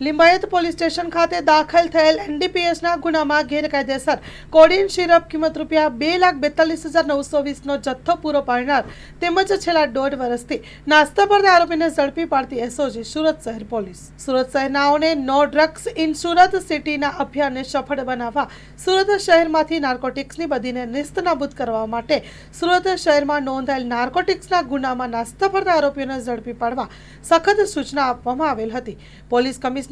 Limbayat police station ખાતે દાખલ થયેલ એનડીપીએસના ગુનામાં ગેરકાયદેસર કોડીન સિરપ કિંમત ₹2,42,920નો જથ્થો પૂરો પાડનાર તેમજ છેલ્લા 1.5 વર્ષથી નાસ્તા પર આરોપીને ઝડપી પાડતી એસઓજી સુરત શહેર પોલીસ. સુરત શહેરનાઓને નો ડ્રગ્સ ઇન સુરત સિટીના અભિયાનને સફળ બનાવવા સુરત શહેરમાંથી નાર્કોટિક્સની બદીને નિસ્તનાબૂદ કરવા માટે સુરત શહેરમાં નોંધાયેલ નાર્કોટિક્સના ગુનામાં નાસ્તા પર આરોપીઓને ઝડપી પાડવા સખત સૂચના આપવામાં આવેલ હતી. પોલીસ કમિશનરના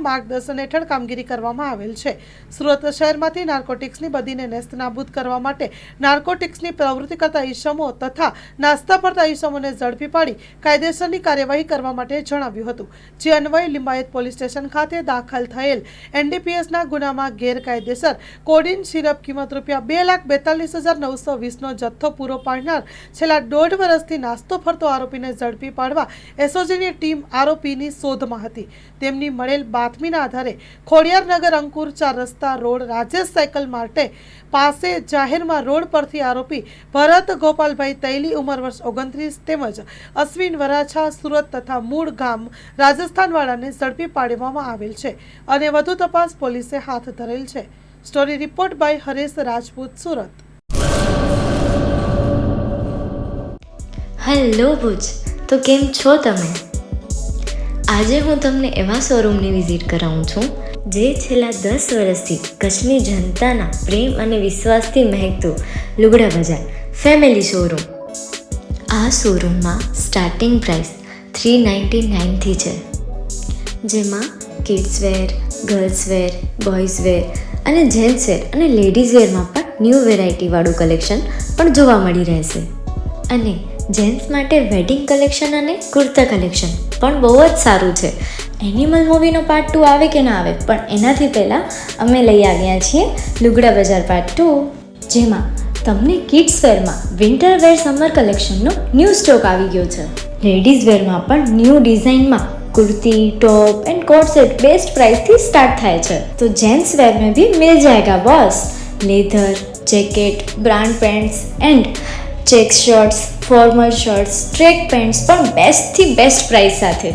માર્ગદર્શન હેઠળ કામગીરી કરવામાં આવેલ છે. સુરત શહેરમાંથી નાર્કોટિક્સની બદીને નેસ્તનાબૂદ કરવા માટે નાર્કોટિક્સની પ્રવૃત્તિ કરતા ઈસમો તથા નાસ્તા પડતા ઈસમોને ઝડપી પાડી કાયદેસરની કાર્યવાહી કરવા માટે જણાવ્યું હતું. જે અન્વયે લિંબાયત પોલીસ સ્ટેશન ખાતે દાખલ થયેલ એનડીપીએસના ગુનામાં ગેરકાયદેસર કોડીન સિરપ કિંમત ₹2,42,920નો જથ્થો પૂરો પાડનાર છેલ્લા 1.5 વર્ષથી નાસ્તો ફરતો આરોપીને ઝડપી પાડવા એસઓજીની ટીમ આરોપીની શોધમાં હતી. તેમની મળેલ બાતમીના આધારે ખોડિયારનગર અંકુર 4 રસ્તા રોડ રાજેશ સાયકલ માટે પાસે જાહેરમાં રોડ પરથી આરોપી ભરત ગોપાલભાઈ તૈલી ઉંમર વર્ષ 29 તેમજ અશ્વિન વરાછા સુરત તથા મૂળ ગામ રાજસ્થાનવાળાને ઝડપી પાડવામાં આવેલ છે અને વધુ તપાસ પોલીસે હાથ ધરેલ છે. Story report by Haresh Rajput, Surat. Hello Bhuj, તો કેમ છો તમે? આજે હું તમને એવા શોરૂમની વિઝિટ કરાવું છું જે છેલ્લા 10 વર્ષથી કચ્છની જનતાના પ્રેમ અને વિશ્વાસથી મહેકતું લુગડા બજાર ફેમિલી શોરૂમ. આ શોરૂમમાં સ્ટાર્ટિંગ પ્રાઇસ 399થી છે, જેમાં kids wear, girls wear, boys wear અને જેન્ટ્સ વેર અને લેડીઝ વેરમાં પણ ન્યૂ વેરાયટીવાળું કલેક્શન પણ જોવા મળી રહેશે. અને જેન્ટ્સ માટે વેડિંગ કલેક્શન અને કુર્તા કલેક્શન પણ બહુ જ સારું છે. એનિમલ મૂવીનો પાર્ટ 2 આવે કે ના આવે, પણ એનાથી પહેલાં અમે લઈ આવ્યા છીએ લુગડા બજાર પાર્ટ 2, જેમાં તમને કિડ્સ વેરમાં વિન્ટર વેર સમર કલેક્શનનો ન્યૂ સ્ટોક આવી ગયો છે. લેડીઝ વેરમાં પણ ન્યૂ ડિઝાઇનમાં kurti, top and coat set best price थी स्टार्ट थाय छे. तो जेंट्स वेर में भी मिल जाएगा boss. Leather, jacket, brand pants and check shirts, formal shirts, track pants पर बेस्ट थी बेस्ट प्राइस साथे.